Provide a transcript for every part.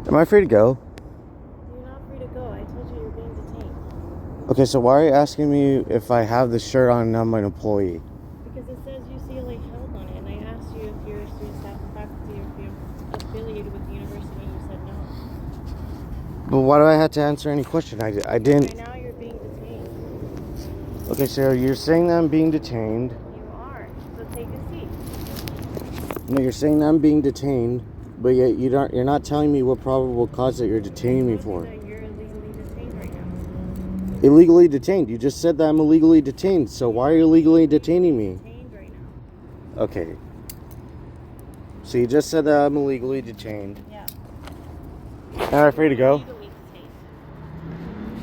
Am I free to go? You're not free to go. I told you you're being detained. Okay, so why are you asking me if I have the shirt on and I'm an employee? Because it says UCLA held on it, and I asked you if you're a student, staff, or faculty, or if you're affiliated with the university, and you said no. But why do I have to answer any question? I didn't. Right now you're being detained. Okay, so you're saying that I'm being detained. You are. So take a seat. No, you're saying that I'm being detained, but yet you're not telling me what probable cause that you're detaining me for. That you're illegally detained right now. Illegally detained. You just said that I'm illegally detained. So why are you illegally detaining me? Detained right now. Okay. So you just said that I'm illegally detained. Yeah. Am I free to go? Illegally detained.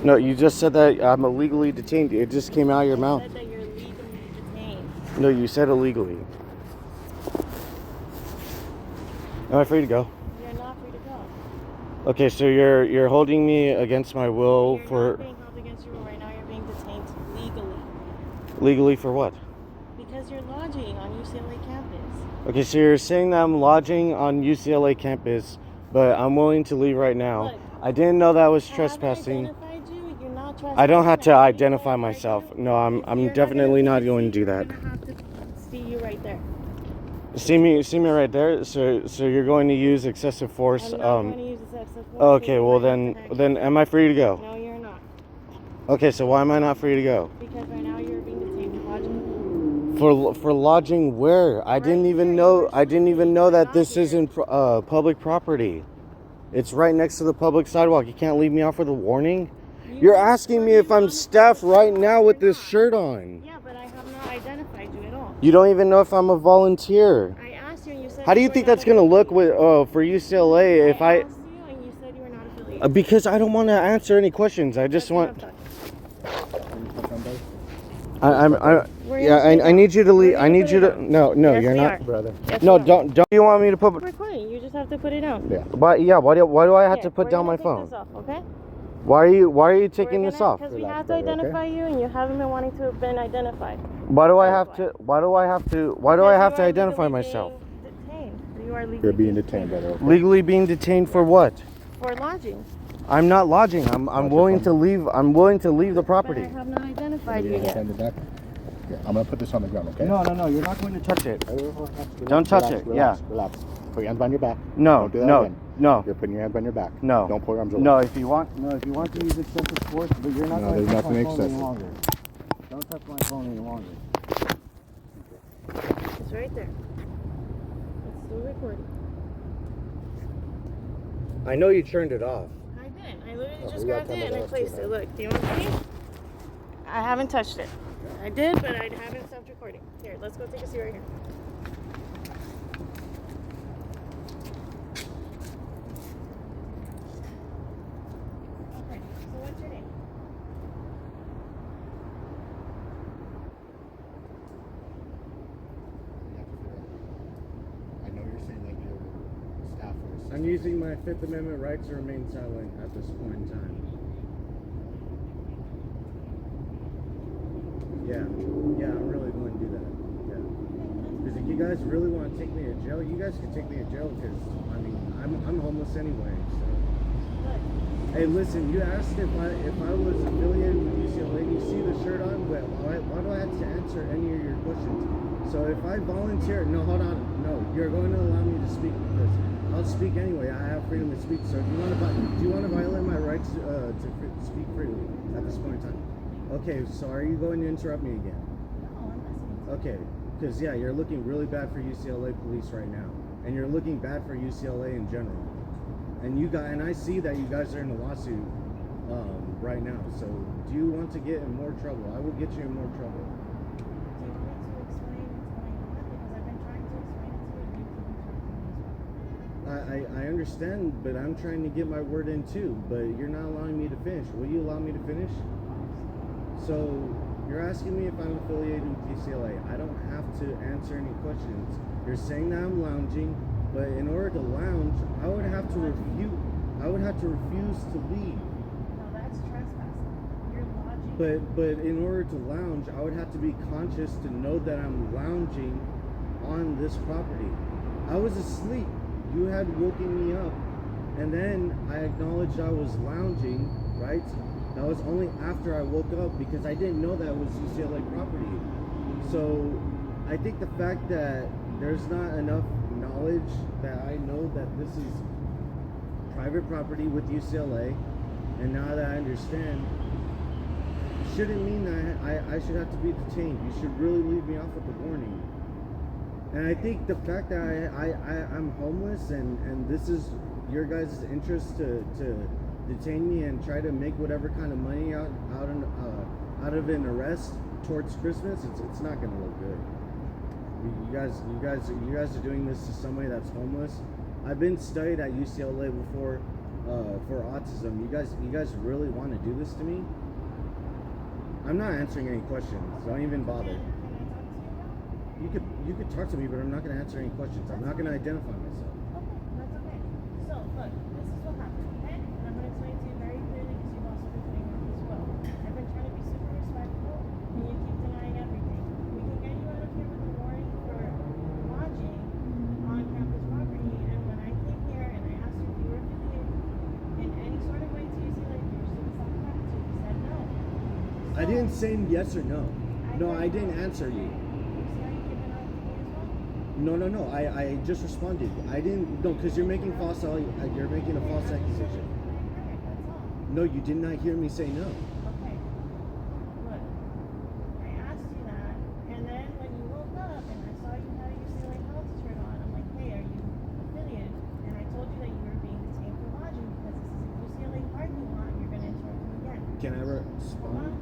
No, you just said that I'm illegally detained. It just came out of your mouth. You said that you're legally detained. No, you said illegally. Am I free to go? You're not free to go. Okay, so you're holding me against my will You're for not being held against your will right now. You're being detained legally. legally for what? Because you're lodging on UCLA campus. Okay, so you're saying that I'm lodging on UCLA campus, but I'm willing to leave right now. Look, I didn't know that was I haven't trespassing. identified you. You're not trespassing. I don't have to I already identify clarified myself. you. No, I'm You're definitely not gonna going to do that. You're gonna have to see you right there. See me right there. So you're going to use excessive force. I'm not going to use excessive force. Okay, well then am I free to go? No, you're not. Okay, so why am I not free to go? Because right now you're being detained for lodging. For lodging where? I didn't even know that this isn't public property. It's right next to the public sidewalk. You can't leave me off with a warning. You're asking me if I'm staff right now with this shirt on. Yeah, but I have not identified you at all. You don't even know if I'm a volunteer. I asked you and you said. How do you think that's gonna look with for UCLA if I? asked you and you said you were not affiliated. Because I don't want to answer any questions. I just want. I need you to leave. I need you to. No, Yes, you're we not, are. brother. Yes, No, we are. don't. You want me to put? We're recording. You just have to put it down. Yeah. But yeah, why do I have to put We're down gonna my take phone? this off, okay? Why are you taking this off? Because we have to identify you, and you haven't been wanting to have been identified. Why do I have to identify myself? You are legally You're being detained, brother. Okay? Legally being detained for what? for lodging. I'm not lodging. I'm willing to leave. I'm willing to leave the property. But I have not identified Are you you yet. gonna stand back? Yeah, I'm gonna put this on the ground, okay? No. You're not going to touch it. Relax, Don't touch relax, it. Relax, Yeah. relax. Put your hands behind your back. No. Don't do that No. again. No. You're putting your hands behind your back. No. Don't pull your arms away. No. If you want to use excessive force, but you're not No, going to there's touch my nothing phone any excessive. longer. Don't touch my phone any longer. It's right there. It's still recording. I know you turned it off. I didn't. I literally Oh, just we got grabbed it and I cameras placed on it. Look, do you want to see? I haven't touched it. I did, but I haven't stopped recording. Here, let's go take a seat right here. Okay, so what's your name? I know you're saying that you're staff or I'm using my Fifth Amendment right to remain silent at this point in time. Yeah, I'm really going to do that. Yeah. Because if you guys really want to take me to jail, you guys can take me to jail because, I mean, I'm homeless anyway. So. Hey, listen, you asked if I was affiliated with UCLA, and you see the shirt on, but why do I have to answer any of your questions? So if I volunteer, no, hold on, no, you're going to allow me to speak because I'll speak anyway. I have freedom to speak. So if you want to, do you want to violate my rights to speak freely at this point in time? Okay, so are you going to interrupt me again? No, I'm listening. Okay, because yeah, you're looking really bad for UCLA police right now, and you're looking bad for UCLA in general. And I see that you guys are in a lawsuit right now. So do you want to get in more trouble? I will get you in more trouble. Do you want to explain what's going on? Because I've been trying to explain it to you and you keep interrupting me. I understand, but I'm trying to get my word in too. But you're not allowing me to finish. Will you allow me to finish? So you're asking me if I'm affiliated with UCLA. I don't have to answer any questions. You're saying that I'm lounging, but in order to lounge, I would have to refuse to leave. No, that's trespassing. You're lodging. But in order to lounge, I would have to be conscious to know that I'm lounging on this property. I was asleep. You had woken me up, And then I acknowledged I was lounging, right? That was only after I woke up because I didn't know that was UCLA property. So I think the fact that there's not enough knowledge that I know that this is private property with UCLA, and now that I understand, shouldn't mean that I should have to be detained. You should really leave me off with a warning. And I think the fact that I'm homeless and this is your guys' interest to detain me and try to make whatever kind of money out of an arrest towards Christmas, it's not gonna look good. You guys are doing this to somebody that's homeless. I've been studied at UCLA before for autism. You guys really want to do this to me? I'm not answering any questions. Don't even bother. You could talk to me, but I'm not going to answer any questions. I'm not going to identify myself. Okay, that's okay. So, look, this is what happened, okay? And I'm going to explain to you very clearly because you've also been putting work as well. I've been trying to be super respectful, and you keep denying everything. We can get you out of here with a warning for lodging on campus property, and when I came here and I asked you if you were affiliated in any sort of way to UCLA, if you were student self-faculty, you said no. I didn't say yes or no. No, I didn't answer you. No. I just responded. I didn't. No, because you're making a false accusation. No, you did not hear me say no. Okay. Look, I asked you that, and then when you woke up and I saw you had a UCLA health shirt on, I'm like, hey, are you affiliated? And I told you that you were being detained for lodging because this is a UCLA parking lot and you're going to interrupt me again. Can I respond?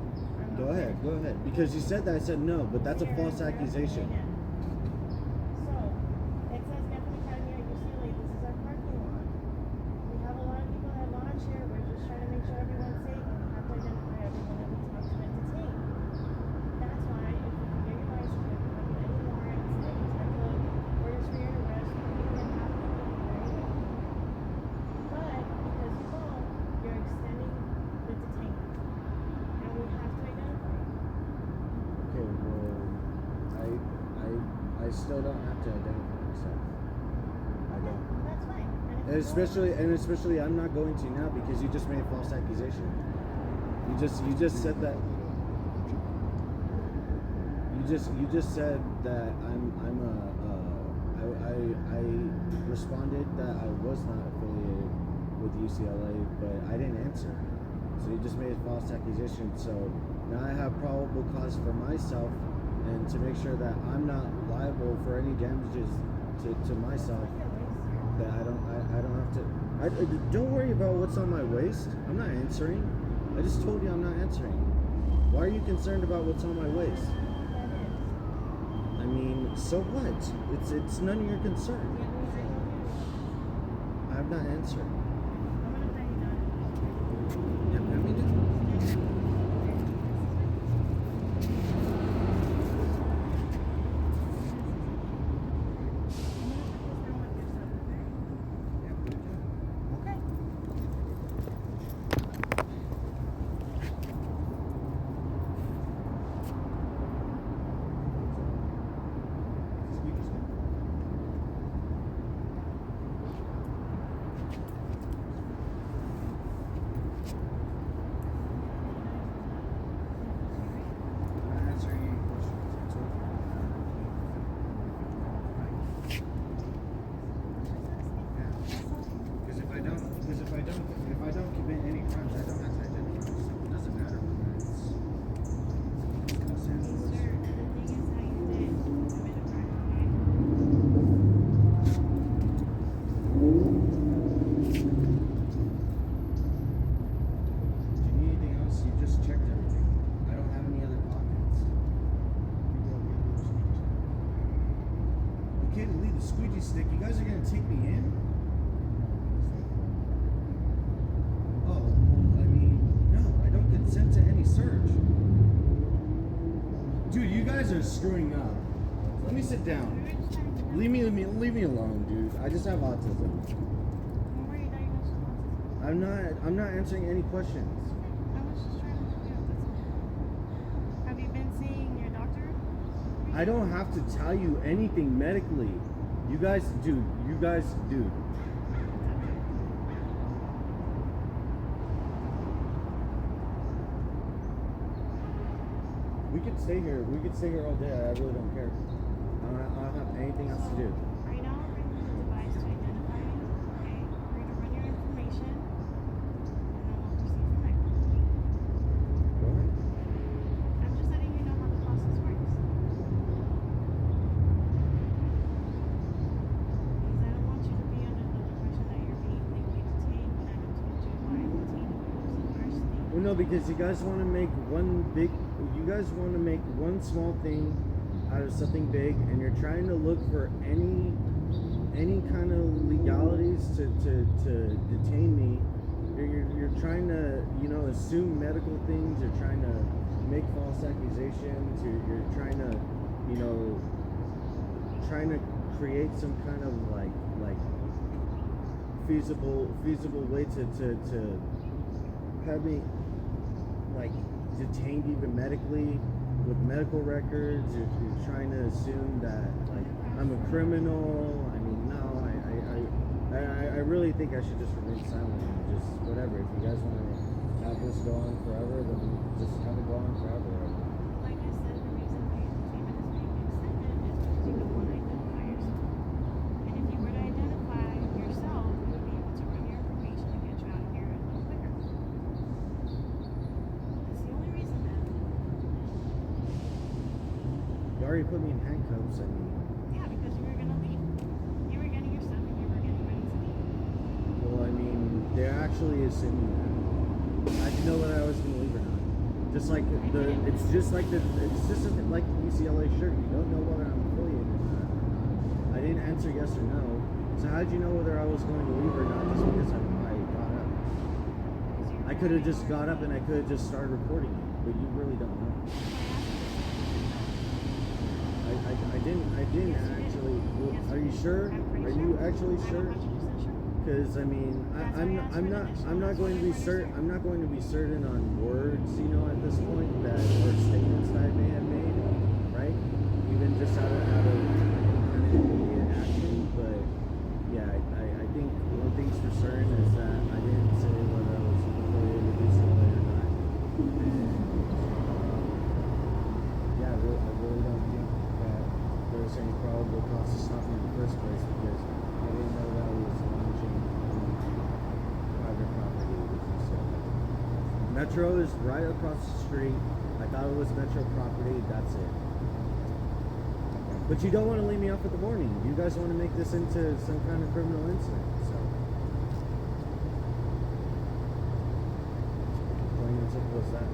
Go ahead. Because you said that, I said no, but that's a false accusation. So, it says Anthony Academy at UCLA, this is our parking lot. We have a lot of people that launch here, we're just trying to make sure everyone's safe, and we have to identify everyone that we talk to and detain. That's why, if you can get your license, if you have any warrants, any type of orders for your arrest, you can have them very well. But, because you won't, you're extending the detainment. And we have to identify you. Okay, well, I still don't have to identify myself. I don't. That's fine. And especially I'm not going to now because you just made a false accusation. You just said that. You just said that I responded that I was not affiliated with UCLA, but I didn't answer. So you just made a false accusation. So now I have probable cause for myself and to make sure that I'm not liable for any damages to myself. That I don't have to. Don't worry about what's on my waist. I'm not answering. I just told you I'm not answering. Why are you concerned about what's on my waist? I mean, so what? It's none of your concern. I'm not answering. Yeah, I mean, if I don't commit any crimes, I don't have to identify myself. It doesn't matter. Do you need anything else? You just checked everything. I don't have any other pockets. Okay, to leave the squeegee stick. You guys are gonna take me in? Consent to any search. Dude, you guys are screwing up. Let me sit down. Leave me alone, dude. I just have autism. I'm not answering any questions. I was just trying to look you up, that's all. Have you been seeing your doctor? I don't have to tell you anything medically. You guys, dude. We could stay here. We could stay here all day. I really don't care. I don't have anything else to do. Right now, we're bringing the device to identify you. Okay, we're gonna run your information, and then we'll proceed from there. Go ahead. I'm just letting you know how the process works. Because I don't want you to be under the impression that you're being legally detained when I have told you why I'm detaining you. So our state. Well, no, because you guys want to make one small thing out of something big, and you're trying to look for any kind of legalities to detain me. You're trying to, you know, assume medical things. You're trying to make false accusations. You're trying to, you know, trying to create some kind of like feasible way to have me like detained even medically with medical records. You're trying to assume that like I'm a criminal. I mean, no, I really think I should just remain silent and just whatever. If you guys want to have this go on forever, then just have it go on forever. Like I said, the reason why your detainment is being extended is because you don't want to identify yourself. And if you were to identify yourself, we would be able to run your information and get you out of here a little quicker. That's the only reason, man. You already put me in handcuffs. I mean, Yeah, because you were gonna leave. You were getting your stuff and you were getting ready to leave. well, I mean, there actually is in that. I didn't know whether I was gonna leave or not. Just like it's just like the UCLA shirt. You don't know whether I'm affiliated or not. I didn't answer yes or no. So how'd you know whether I was going to leave or not? Just because I got up. I could have just got up and I could have just started recording you, but you really don't know. I didn't actually. Are you sure? Are you actually sure? Because I mean, I'm not going to be certain. I'm not going to be certain on words, you know, at this point that or statements that I may have made, right? Even just out of kind of immediate action. But yeah, I think one thing's for certain is that I didn't say whether I was affiliated with UCLA or not. And yeah, I really don't think that there was any probable cause to stop me in the first place because I didn't know that I was launching private property with UCLA. Metro is right across the street. I thought it was Metro property. That's it. But you don't want to leave me off at the warning. You guys want to make this into some kind of criminal incident. So plain and simple as that.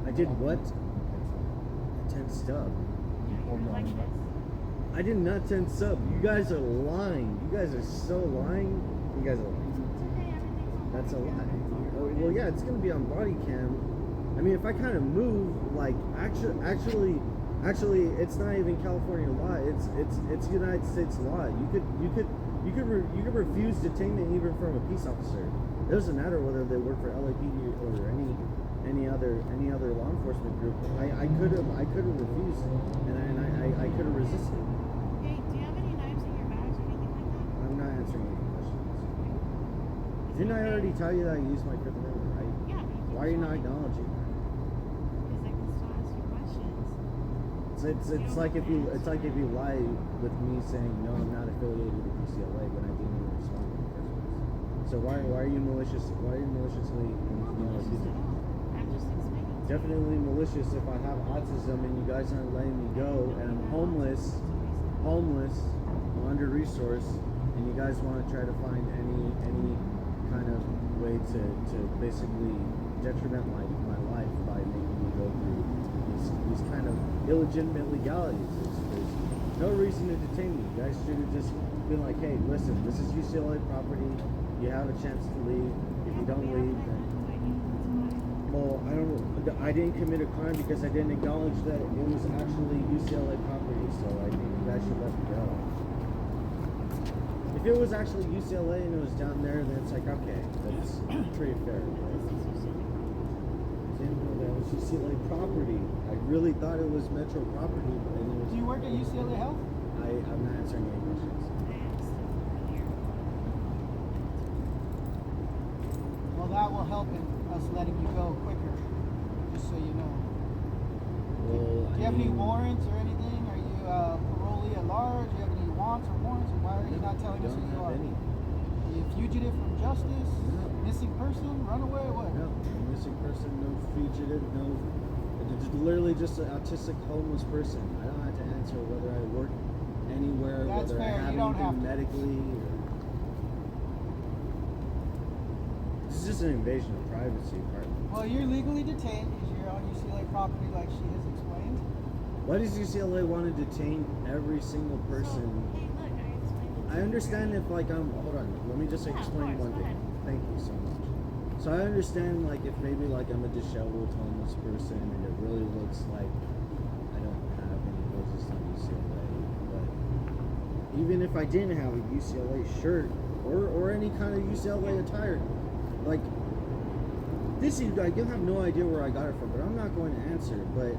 I did what? 10 stub. Like this. I did not 10 sub. You guys are lying. You guys are so lying. You guys are lying. It's okay, everything's on That's a body lie. cam. Oh, well, yeah, it's gonna be on body cam. I mean, if I kind of move, like actually, it's not even California law. It's United States law. You could refuse detainment even from a peace officer. It doesn't matter whether they work for LAPD or any other law enforcement group. I could have refused, and I could have resisted. Hey, do you have any knives in your bags or anything like that? I'm not answering any questions. Didn't I already tell you that I used my Fifth Amendment right? Yeah, but you can Why are you not try. acknowledging that? Because I can still ask you questions. It's like if you lie with me saying no, I'm not affiliated with UCLA when I didn't even respond in the first place. So why are you malicious? Why are you maliciously? I'm not malicious at all. I'm just explaining. to you. Definitely malicious if I have autism and you guys aren't letting me go and I'm homeless, I'm under resourced, and you guys want to try to find any kind of way to basically detriment my life by making me go through these kind of illegitimate legalities. There's no reason to detain me. You guys should have just been like, hey, listen, this is UCLA property. You have a chance to leave. If you don't leave, then well, I didn't commit a crime because I didn't acknowledge that it was actually UCLA property, so I think you guys should let me go. If it was actually UCLA and it was down there, then it's like, okay, that's pretty fair. But I didn't know that was was UCLA property. I really thought it was Metro property, but it was. Do you work at UCLA Health? I'm not answering any questions. Well, that will help in us letting you go quicker, just so you know. Well, Do you have any warrants or anything? Are you parolee at large? Do you have any wants or warrants? Or why are you not telling us who you are? Any. Are you a fugitive from justice? No. Missing person? Runaway? What? No, missing person, no fugitive, no. It's literally just an autistic homeless person. I don't have to answer whether I work anywhere, That's whether fair. I have You don't anything have to. medically. This is just an invasion of privacy, part. Well, you're legally detained because you're on UCLA property, like she has explained. Why does UCLA want to detain every single person? Hey, look, I explained it to I you understand already. if like hold on, let me just Yeah, of explain course, one go thing. ahead. Thank you so much. So I understand like if maybe like I'm a disheveled homeless person and it really looks like I don't have any business on UCLA, but even if I didn't have a UCLA shirt or any kind of UCLA attire, like this you like you'll have no idea where I got it from, but I'm not going to answer. But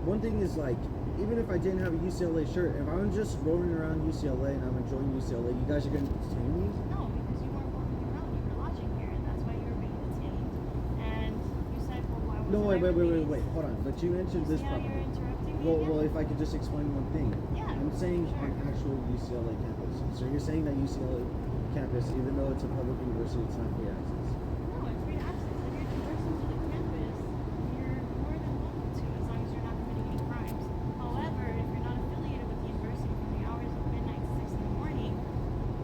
one thing is like even if I didn't have a UCLA shirt, if I'm just rolling around UCLA and I'm enjoying UCLA, you guys are going to detain me? No, because you weren't walking around. You were lodging here, and that's why you were being detained. And you said, well, why wasn't No, I wait, released? hold on. But you mentioned You this see how property. you're interrupting me Well, again? if I could just explain one thing. Yeah, I'm saying sure. on actual UCLA campus. So you're saying that UCLA campus, even though it's a public university, it's not free access. No, it's free access. If you're conversing to the campus, you're more than welcome to, as long as you're not committing any crimes. However, if you're not affiliated with the university from the hours of midnight to 6 in the morning,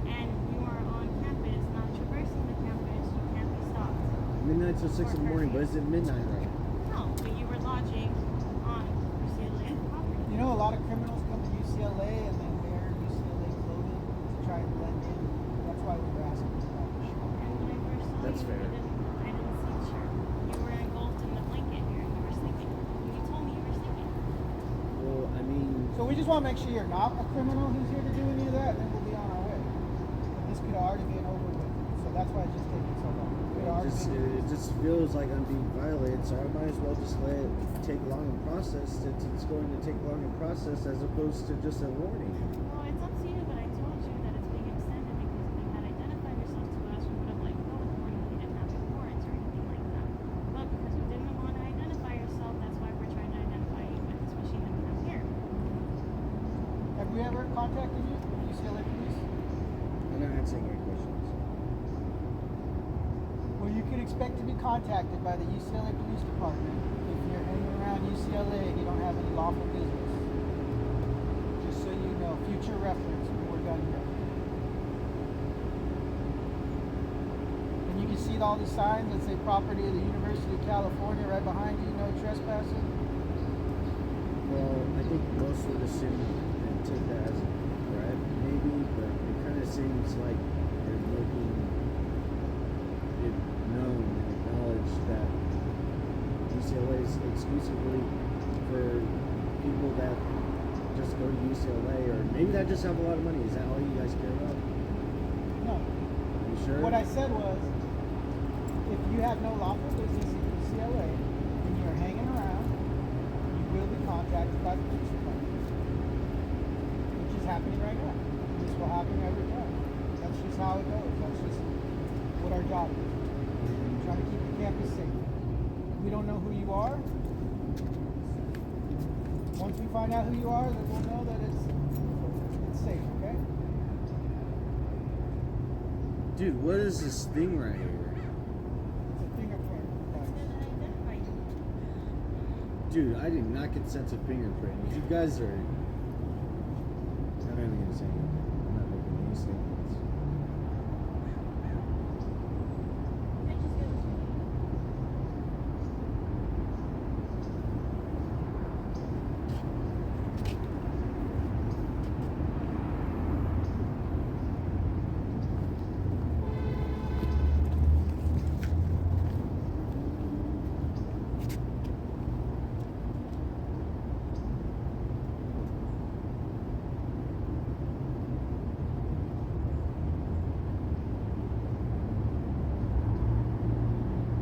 and you are on campus, not traversing the campus, you can't be stopped. Midnight till 6 in the morning, but is it midnight right now? No, but you were lodging on UCLA property. You know, a lot of criminals come to UCLA and they wear UCLA clothing to try and blend in. That's why we were asking for that. And when I first saw That's you, fair. I didn't see the shirt. You were engulfed in the blanket here, and you were sleeping. And you told me you were sleeping. Well, I mean, So we just want to make sure you're not a criminal who's here to do any of that, then we'll be on our way. This could have already been over with. So that's why it's just taking so long. It could have already been. it just feels like I'm being violated, so I might as well just let it take long in process. It's going to take long in process as opposed to just a warning. Well, it's up to you, but I told you that it's being extended because if you had identified yourself to us, we would have let you go with warning. You didn't have any warrants or anything like that. But because you didn't want to identify yourself, that's why we're trying to identify you with this machine that we have here. Have we ever contacted you? UCLA police? I'm not answering your questions. Well, you can expect to be contacted by the UCLA Police Department if you're hanging around UCLA and you don't have any lawful business. Just so you know, future reference when we're done here. And you can see all the signs that say property of the University of California right behind you, no trespassing. Well, I think most would assume and take that as a threat, maybe, but it kind of seems like they're making it known and acknowledged that UCLA is exclusively for people that just go to UCLA or maybe that just have a lot of money. Is that all you guys care about? No. Are you sure? What I said was, if you have no lawful business in UCLA and you're hanging around, you will be contacted by the police department. Which is happening right now. This will happen every time. That's just how it goes. That's just what our job is. Trying to keep the campus safe. We don't know who you are. Once we find out who you are, then we'll know that it's safe, okay? Dude, what is this thing right here? It's a fingerprint It's device. going to identify you. Dude, I did not consent to fingerprint. You guys are. I'm not even gonna say anything. I'm not making any statements. Okay, just give it to me.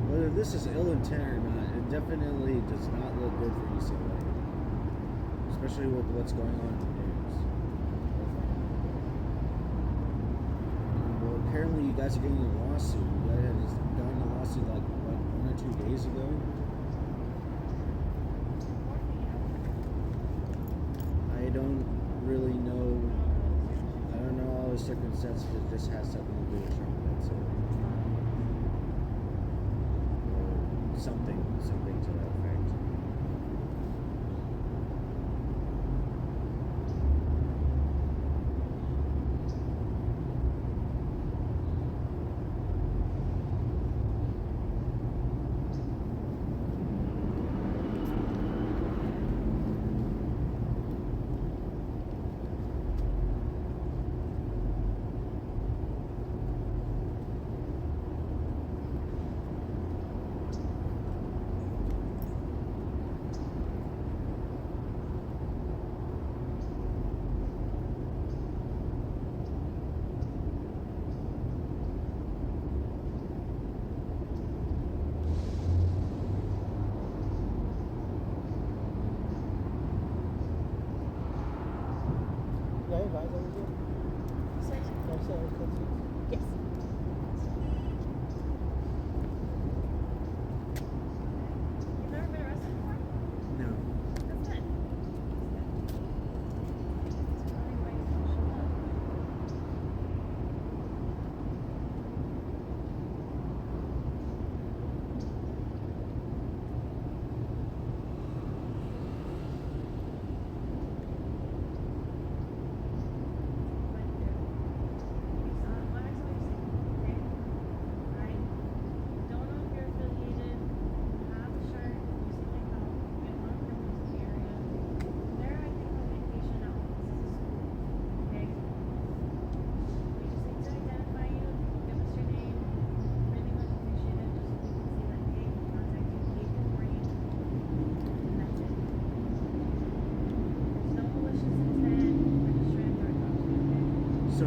Whether this is ill intent or not, definitely does not look good for UCLA, especially with what's going on in the news. Well, apparently you guys are getting a lawsuit. You guys had just gotten a lawsuit like what, 1 or 2 days ago. I don't really know. I don't know all the circumstances. It just has something to do with Trump. That's it. Or something to that effect. Yes. You've never been arrested before? No. That's good. Probably why you don't show up. So,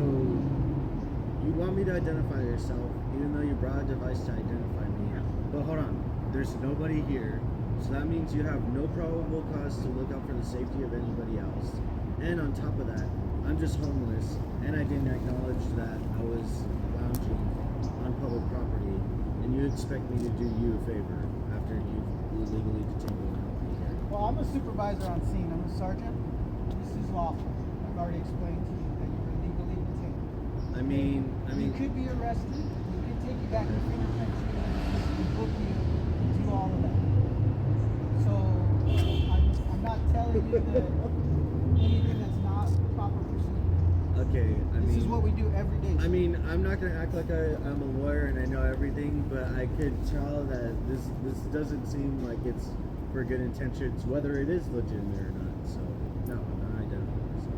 you want me to identify yourself, even though you brought a device to identify me. But hold on, there's nobody here, so that means you have no probable cause to look out for the safety of anybody else. And on top of that, I'm just homeless, and I didn't acknowledge that I was lounging on public property, and you expect me to do you a favor after you've illegally detained me and helped me here. Well, I'm a supervisor on scene. I'm a sergeant. This is lawful. I've already explained to you that you're illegally detained. I mean, You could be arrested. We could take you back to fingerprint and book you and do all of that. So I'm not telling you that anything that's not proper procedure. okay, This is what we do every day. I mean, I'm not gonna act like I'm a lawyer and I know everything, but I could tell that this doesn't seem like it's for good intentions, whether it is legitimate or not. So, no, I'm not identifying myself.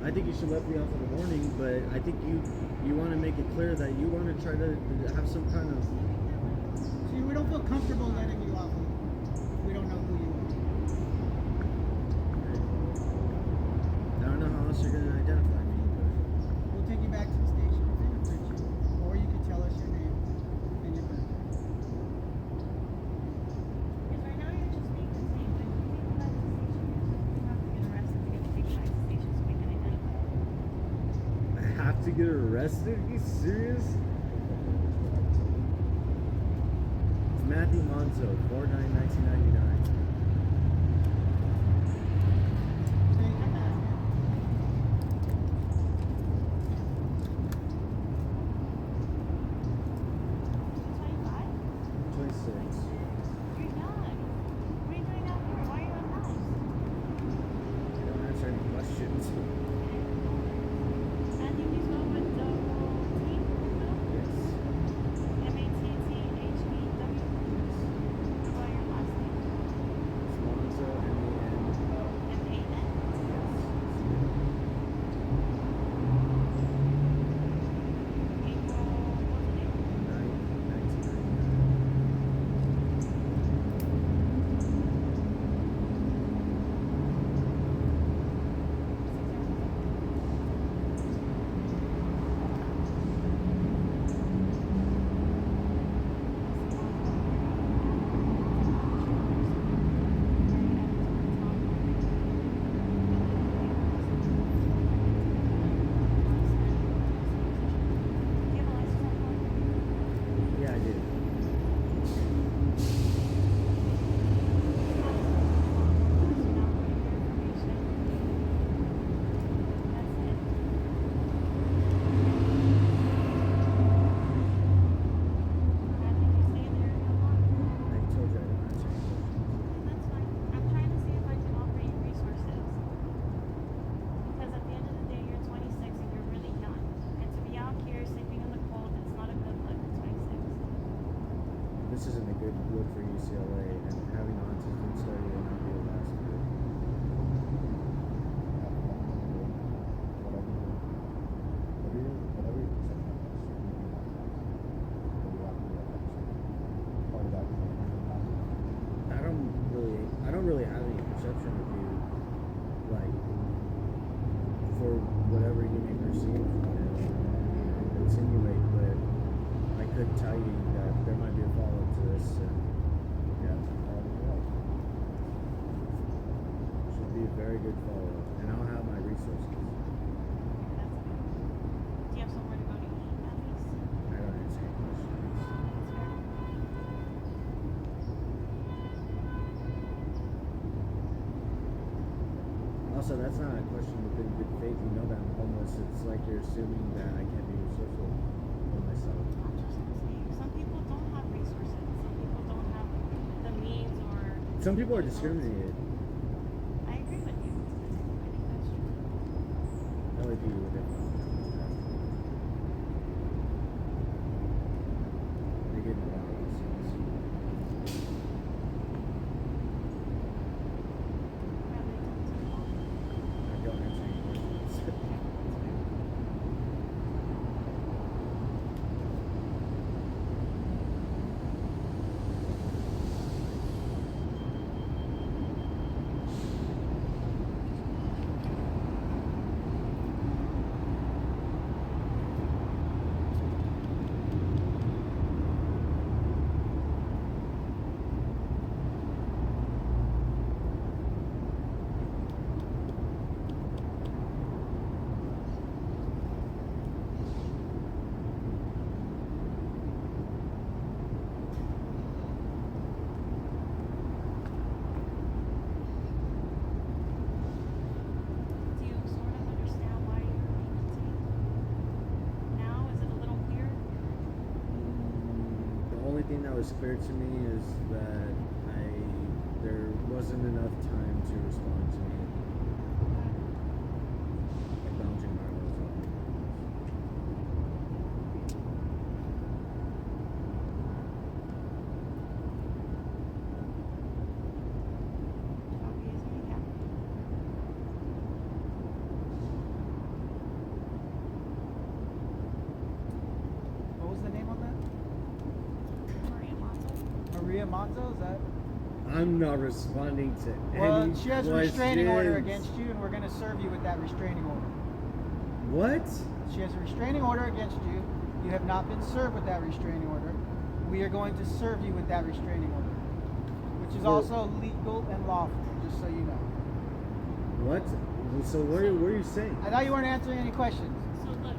I think you should let me off in the morning, but I think you want to make it clear that you want to try to have some kind of. See, we don't feel comfortable letting you off. We don't know who you are. I don't know how else you're gonna identify me, but. We'll take you back to the station and fingerprint you, or you can tell us your name and your birthday. Because right now you're just being detained. When you take you back to the station, you have to get arrested to get taken back to the station so we can identify you. I have to get arrested? Are you serious? It's Matthew Monzo, 4/9/1999. this isn't a good look for UCLA, and having autism study will not be the last of it. I don't really have any perception of you, like, for whatever you may perceive, insinuate, but I could tell you that there might be a follow-up to this, and yeah, should be a very good follow-up, and I'll have my resources. That's good. Do you have somewhere to go to eat at least? I don't answer any questions. That's fair. Also, that's not a question within good faith. You know that I'm homeless. It's like you're assuming that I can't be resourceful for myself. I'm just saying, some people don't have resources. Some people don't have the means or. Some people are discriminated. I agree with you. I think that's true. Only people with it. They get me wrong. I don't answer any questions. Do you sort of understand why you're being detained? Now, is it a little clear? The only thing that was clear to me is that there wasn't enough time to respond to me. Acknowledging my role. Copy as you can. What was the name on that? Maria Monzo. Maria Monzo, is that? I'm not responding to Well, any she has a restraining order questions. against you, and we're going to serve you with that restraining order. What? She has a restraining order against you. You have not been served with that restraining order. We are going to serve you with that restraining order, which is Well- also legal and lawful, just so you know. What? So what are you saying? I thought you weren't answering any questions. So look.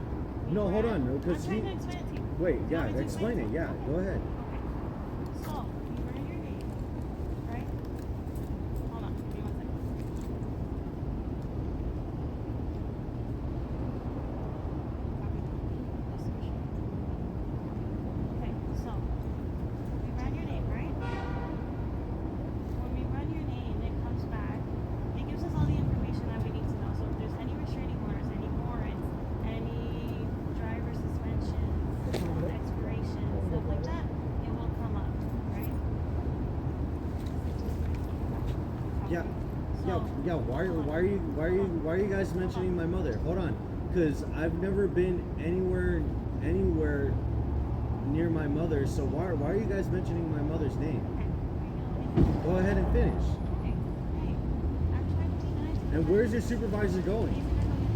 No, hold on, no, I'm 'cause trying he- to explain it to you. Wait, You yeah, want me to explain it. Yeah, Okay. go ahead. Okay. So, you ran your name, right? Hold on, give me 1 second. Okay, so, we ran your name, right? When we run your name, it comes back. It gives us all the information that we need to know. So if there's any restraining orders, any warrants, any driver suspensions, expirations, stuff like that, it will come up, right? Yeah. So, Yeah. Why are you guys mentioning my mother? Hold on, because I've never been anywhere near my mother. So why are you guys mentioning my mother's name? okay. Go ahead and finish. Hey, I'm trying to be nice. And where's your supervisor going? He's gonna go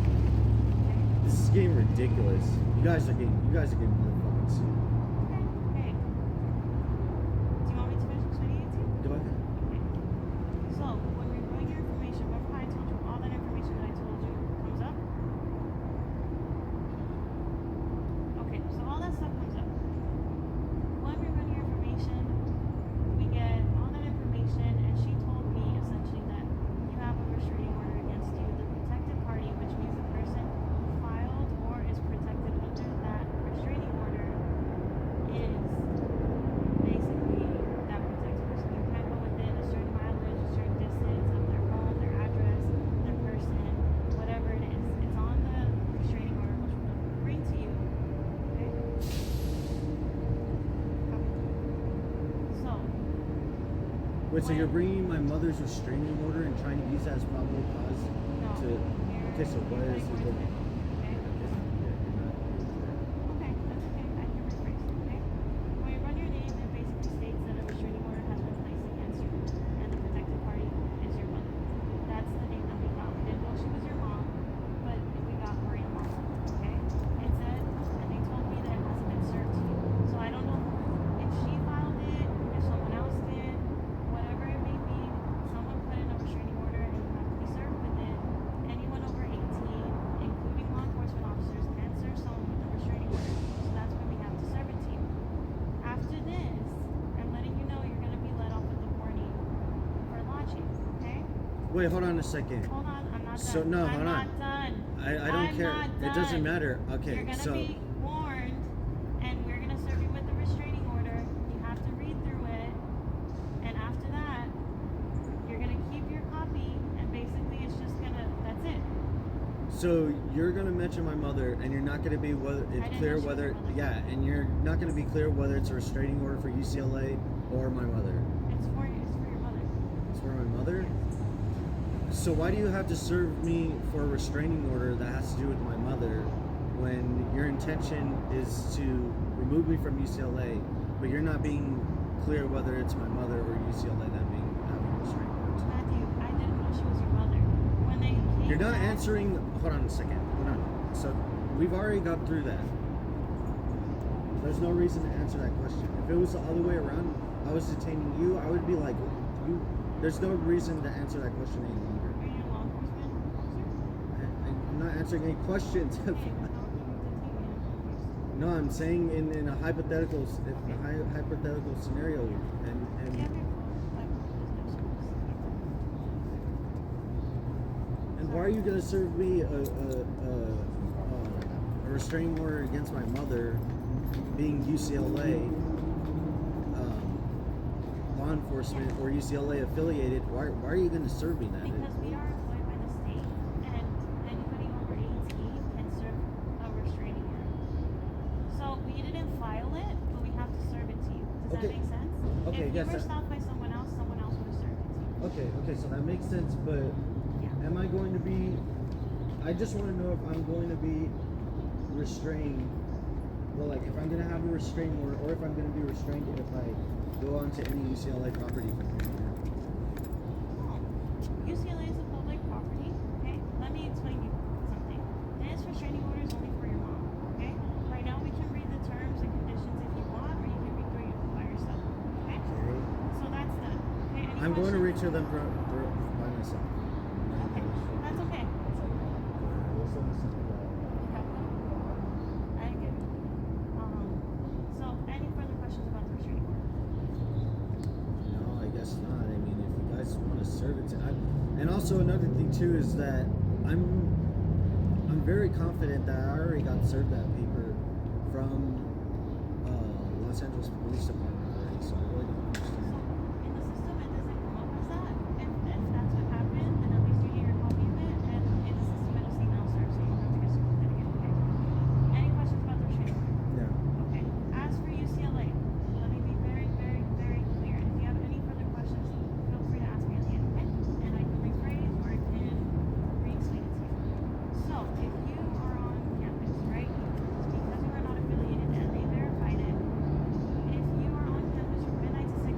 get the restraining. This is getting ridiculous. You guys are getting motherfucking sued. Okay? Okay. Do you want me to finish explaining it to you? Go ahead. Okay. So, when we run your information, remember how I told you all that information that I told you comes up? Okay, so all that stuff comes up. When we run your information, we get all that information, and she told me essentially that you have a restraining order against you. The protected party, which means the person who filed or is protected under that restraining order, Wait, so you're bringing my mother's restraining order and trying to use that as probable cause No. to... Okay, so what is it? Okay. Yeah, you're not... Okay, that's okay. I can rephrase. Okay. When you run your name, it basically states that a restraining order has been placed against you, and the protected party is your mother. That's the name that we got. We didn't know she was your mom, but we got Maria Mom. Okay. It said, and they told me that it hasn't been served to you. So I don't know if she filed it, if someone else did, whatever it may be. Someone put in a restraining order, and you have to be served with it. Anyone over 18, including law enforcement officers, can serve someone with a restraining order. So that's when we have to serve it to you. After this, I'm letting you know you're going to be let off with a warning for lodging, okay? Wait, hold on a second. Hold on, I'm not done. So, no, I'm hold on. not done. I don't I'm care. not It doesn't done. matter. Okay, You're going to so... be warned, and we're going to serve you with a restraining order. You have to read through it, and after that, you're going to keep your copy, and basically it's just going to, that's it. So you're gonna mention my mother, and you're not gonna be whether I it's didn't clear know she was whether your mother. yeah, and you're not gonna be clear whether it's a restraining order for UCLA or my mother. It's for your mother. It's for my mother. So why do you have to serve me for a restraining order that has to do with my mother when your intention is to remove me from UCLA, but you're not being clear whether it's my mother or UCLA that being having a restraining order? Matthew, I didn't know she was your mother. When they came You're not back- answering. Hold on a second. Hold on. So we've already got through that. There's no reason to answer that question. If it was the other way around, I was detaining you, I would be like, you. There's no reason to answer that question any longer. Are you a law enforcement officer? I'm not answering any questions. Okay, well, how can you detain me? No, I'm saying in a hypothetical hypothetical scenario, Do you have and your phone? Like, there's no service. and why are you gonna serve me a restraining order against my mother, being UCLA law enforcement or UCLA affiliated? Why are you gonna serve me that? Because we are employed by the state, and anybody over 18 can serve a restraining order. So we didn't file it, but we have to serve it to you. Does Okay. that make sense? Okay, if yes, you were that- stopped by someone else would have served it to you. Okay, so that makes sense, but Yeah. am I going to be, I just want to know if I'm going to be restrained, well, like if I'm going to have a restraining order, or if I'm going to be restrained if I go onto any UCLA property from here. UCLA is a public property, okay? Let me explain you something. This restraining order is only for your mom, okay? Right now we can read the terms and conditions if you want, or you can read through it by yourself, okay? Okay. So that's done, okay? Any I'm going to read questions? through them by myself. Okay, that's okay. I get it. So any further questions about the restraining order? No, I guess not. I mean, if you guys want to serve it to, and also another thing too is that I'm very confident that I already got served that paper from Los Angeles Police Department already, so I really don't understand. In the system, it doesn't come up as that. If that's what happened, then at least you get your copy of it, and in the system, it'll say now served, so you don't have to get served with it again, okay? Any questions about the restraining order? No. Okay. As for UCLA, let me be very, very, very clear. If you have any further questions, feel free to ask me at the end, okay? And I can rephrase or I can re-explain it to you. So, if you are on campus, right, because you are not affiliated and they verified it, if you are on campus, you're within 96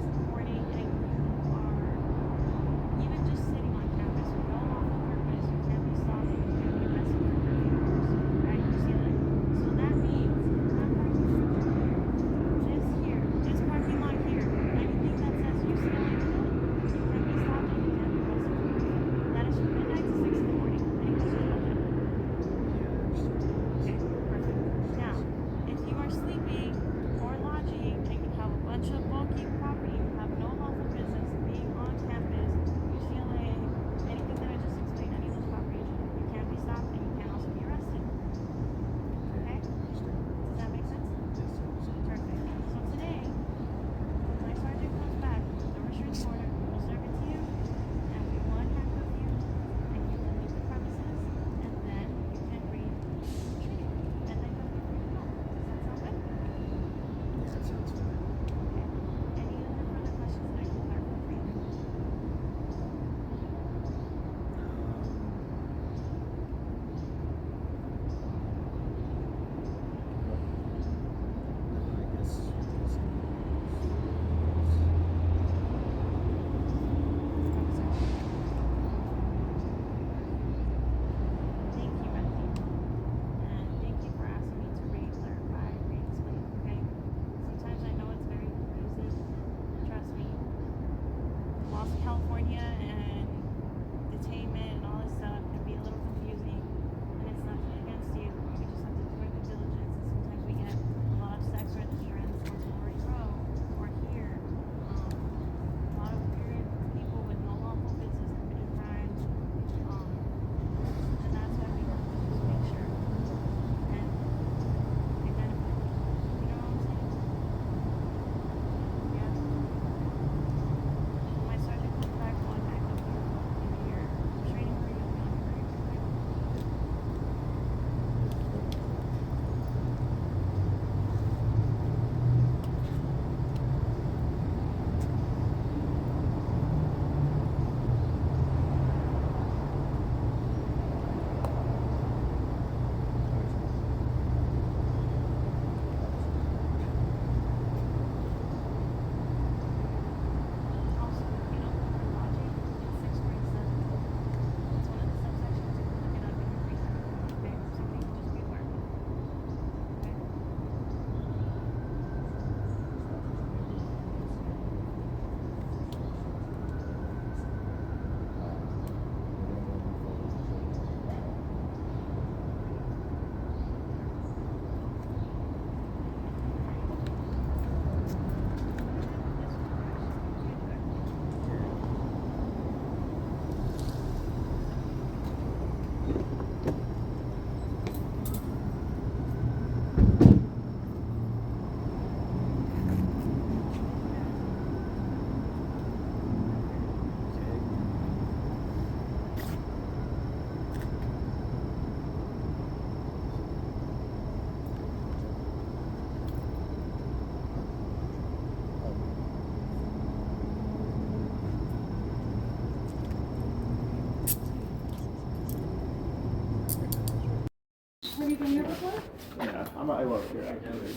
been here before? Yeah, I work here actually.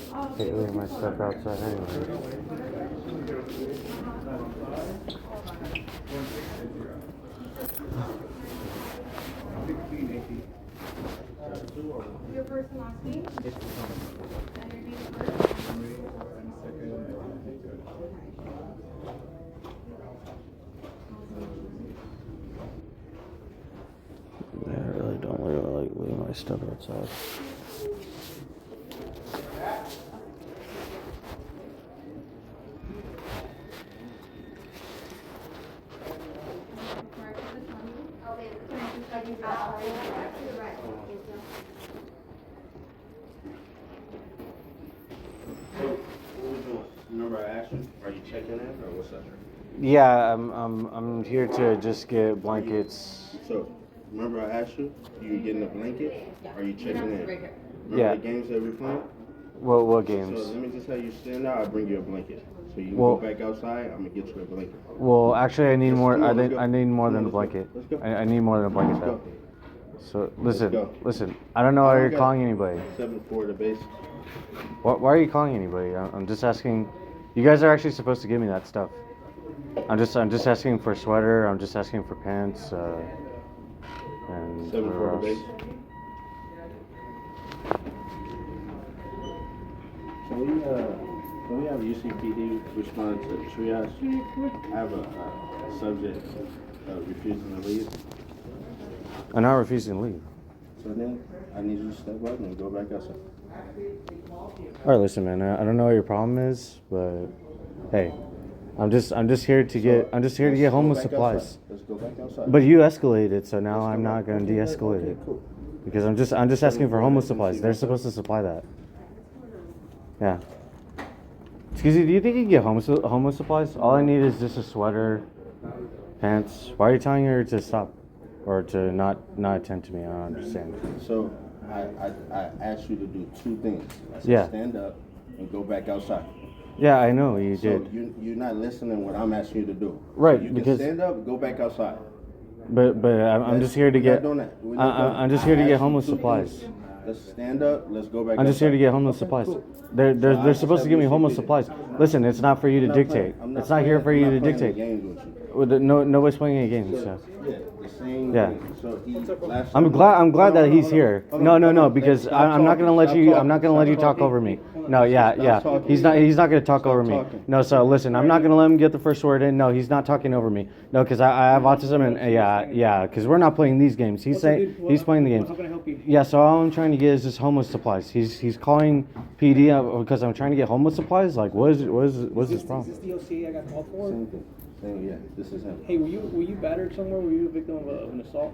Hey, leave my stuff outside anyway. Your first and last name? And your date of birth? Yeah, I really don't really like leaving my stuff outside. Remember I asked you, are you checking in or what's up? Yeah, I'm here to just get blankets. So, remember I asked you, you getting a blanket? Are you checking in? Remember Yeah. the games that we're playing? What So games? let me just have you stand out, I'll bring you a blanket. So you can Well- go back outside, I'm gonna get you a blanket. Well, actually, I need Let's- more. come on, let's go. I need more Come than on, a blanket. let's go. I need more than a blanket Let's though. go. So Let's go. listen. I don't know why I you're don't got- calling anybody. 7-4 the base. Why are you calling anybody? I'm just asking. You guys are actually supposed to give me that stuff. I'm just asking for a sweater. I'm just asking for pants. And 7-4 whatever the else. base. Can we have UCPD respond to triage? I have a subject refusing to leave. I'm not refusing to leave. So then I need you to step up and go back outside. All right, listen, man. I don't know what your problem is, but hey, I'm just here to get homeless supplies. Let's go back outside. But you escalated, so now Let's go I'm not back. going to Okay, de-escalate okay, it cool. because I'm just asking for homeless supplies. They're supposed to supply that. Yeah. Excuse me, do you think you can get homeless supplies? All I need is just a sweater, pants. Why are you telling her to stop or to not attend to me? I don't understand. So I asked you to do two things. I said Yeah. stand up and go back outside. Yeah, I know you So did, you're not listening what I'm asking you to do. Right, So you because- can stand up and go back outside. but I'm just here to We're get. not doing that. We're not doing I'm that. just here to I get asked you homeless two supplies. things. Let's stand up. Let's go back. I'm just here to outside. get homeless Okay, supplies. cool. They're So I supposed to give me have homeless UCPD. supplies. Listen, it's not for you to I'm not dictate. playing- I'm It's not here for I'm you not to playing dictate. the games with you. Nobody's playing any games. So. Yeah, the same Yeah. thing. So last I'm time- glad Hold on, that hold he's on, here. hold No, on, hold on. because Stop I'm not gonna talking, let stop you. I'm talking, not gonna let you stop talk talking. over me. Hold on, No, yeah. stop talking. He's not gonna talk Stop over me. talking. No, so listen, I'm not gonna let him get the first word in. No, he's not talking over me. No, because I have autism and yeah. Because we're not playing these games. He's saying he's playing the games. How can I help you? Yeah. So all I'm trying to get is just homeless supplies. He's calling PD because I'm trying to get homeless supplies. Like, what is his problem? Is this the OC I got called for? Same thing. Same, yeah. This is him. Hey, were you battered somewhere? Were you a victim of an assault?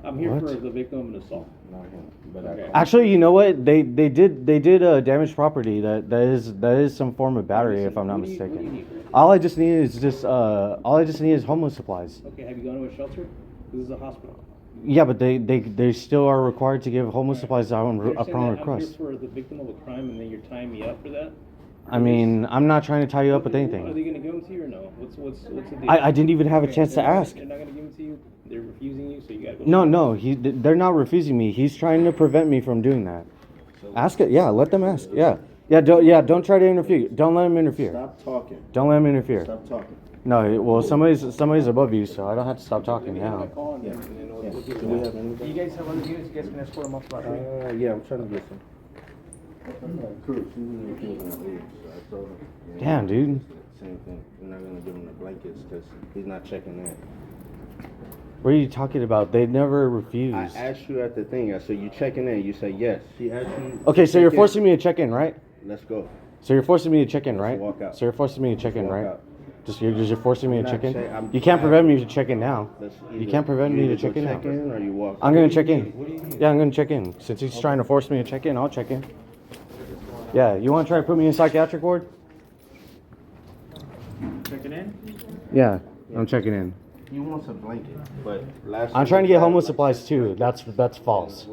I'm here What? for the victim of an assault. Not him. But I Okay. Actually, you know what? They did damage property. That is some form of battery, if I'm not What do you mistaken. need? All I just need is homeless supplies. Okay, have you gone to a shelter? This is a hospital. Yeah, but they still are required to give homeless supplies upon You're saying upon that I'm here request. for the victim of a crime, and then you're tying me up for that? I mean, I'm not trying to tie you up with Are anything. they going to give them to you or no? What's the deal? I didn't even have a Okay, chance to they're not- ask. They're not going to give them to you. They're refusing you, so you got to go. No, they're not refusing me. He's trying to prevent me from doing that. Ask it. Yeah, let them ask. Yeah. Don't try to interfere. Don't let him interfere. Stop talking. Don't let him interfere. Stop talking. No, well, somebody's above you, so I don't have to stop talking now. Yeah. Do we have any? Do you guys have other units? You guys can escort them up to our room? Yeah, I'm trying to get some. Cruz, he was refusing to leave, so I told him. you know, Damn, dude. Same thing. We're not gonna give him the blankets because he's not checking in. What are you talking about? They never refuse. I asked you at the thing. I said you checking in. You say yes. He asked you. Okay, so you're check in. forcing me to check in, right? Let's go. So you're forcing me to check in, Let's right? walk out. So you're forcing me to check in, Walk right? out. You're forcing me I'm to not check in. check- I'm- You can't prevent me to check in now. Let's You either- can't prevent me either to check go in check now. in or you walk. I'm gonna check in. Yeah, I'm gonna check in. Since he's trying to force me to check in, I'll check in. Yeah, you want to try to put me in psychiatric ward? Checking in? Yeah, I'm checking in. He wants a blanket, but last. I'm time trying to we get tried, homeless like, supplies too. That's false.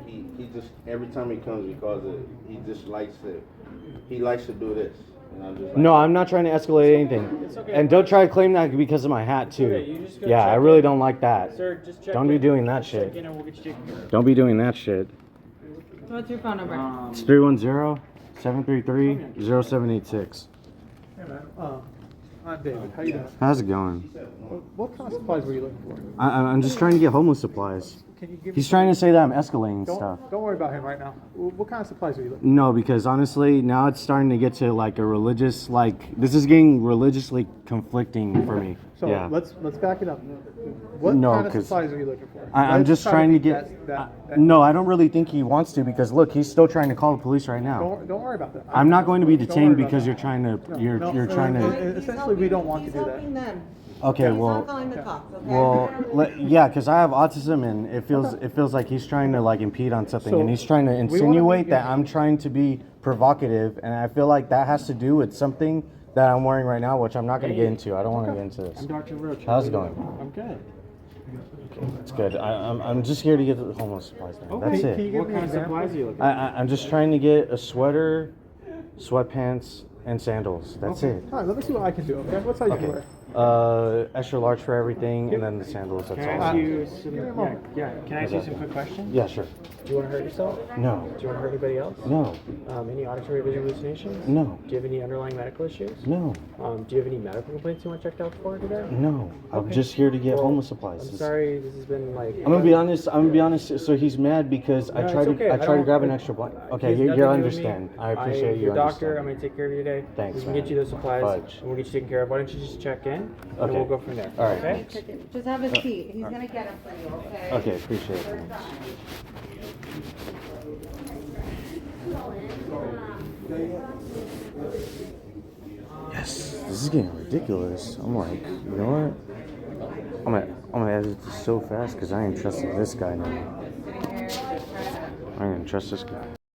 He just every time he comes he calls it. He just likes to do this. And I'm just like, No, I'm not trying to escalate anything. It's okay. And don't try to claim that because of my hat too. okay, you just go Yeah, check I really in. don't like that. Sir, just check Don't be in. doing that Just check shit. in and we'll get you taken care of. Don't be doing that shit. What's your phone number? It's 310-733-0786. Hey man, I'm David. How you doing? How's it going? What kind of supplies were you looking for? I'm just trying to get homeless supplies. Can you give He's me trying to say that I'm escalating stuff. Don't worry about him right now. What kind of supplies are you looking No, because honestly, now it's starting to get to like a religious, like, this is getting religiously conflicting for me. for? So Yeah. let's back it up. What No, kind of 'cause supplies are you looking for? I'm Let's just try trying to beat get. that- No, I don't really think he wants to because look, he's still trying to call the police right now. Don't worry about that. I'm not going to be Don't detained worry about because that. you're trying to. No, You're no, trying to. Essentially, we don't want to do that. He's helping them. Okay, He's well, not calling the cops, okay? yeah, because I have autism and it feels like he's trying to like impede on something So, and he's trying to we wanna be- insinuate that yeah. I'm trying to be provocative and I feel like that has to do with something that I'm wearing right now, which I'm not going to get into. I don't want to get into this. I'm Dr. Roach. How's it going? I'm good. It's good. I'm just here to get the homeless supplies now. That's Can you it. give What me kind an of example? supplies are you looking for? I'm just trying to get a sweater, sweatpants, and sandals. That's it. All right, let me see what I can do. Okay, what size you wear? Extra large for everything, and then the sandals. That's Can I all. ask you some? Give me a moment. Can I ask you some quick questions? Yeah, sure. Do you want to hurt yourself? No. Do you want to hurt anybody else? No. Any auditory visual hallucinations? No. Do you have any underlying medical issues? No. Do you have any medical complaints you want checked out for today? No. I'm Okay. just here to get Well, homeless supplies. I'm sorry, this has been like. I'm gonna be honest. So he's mad because No, I tried it's okay. to I grab don't- an extra blanket. Okay, It has you nothing to do with understand. me. I appreciate you. Your doctor. understand. I'm gonna take care of you today. Thanks, We can man. get you those supplies, Fudge. and we'll get you taken care of. Why don't you just check in, and Okay. we'll go from there. All right. Okay. Just have a seat. He's gonna get him for you, okay? Okay, appreciate it. Yes, this is getting ridiculous. I'm like, you know what? I'm gonna edit this so fast because I ain't trusting this guy now. I ain't gonna trust this guy.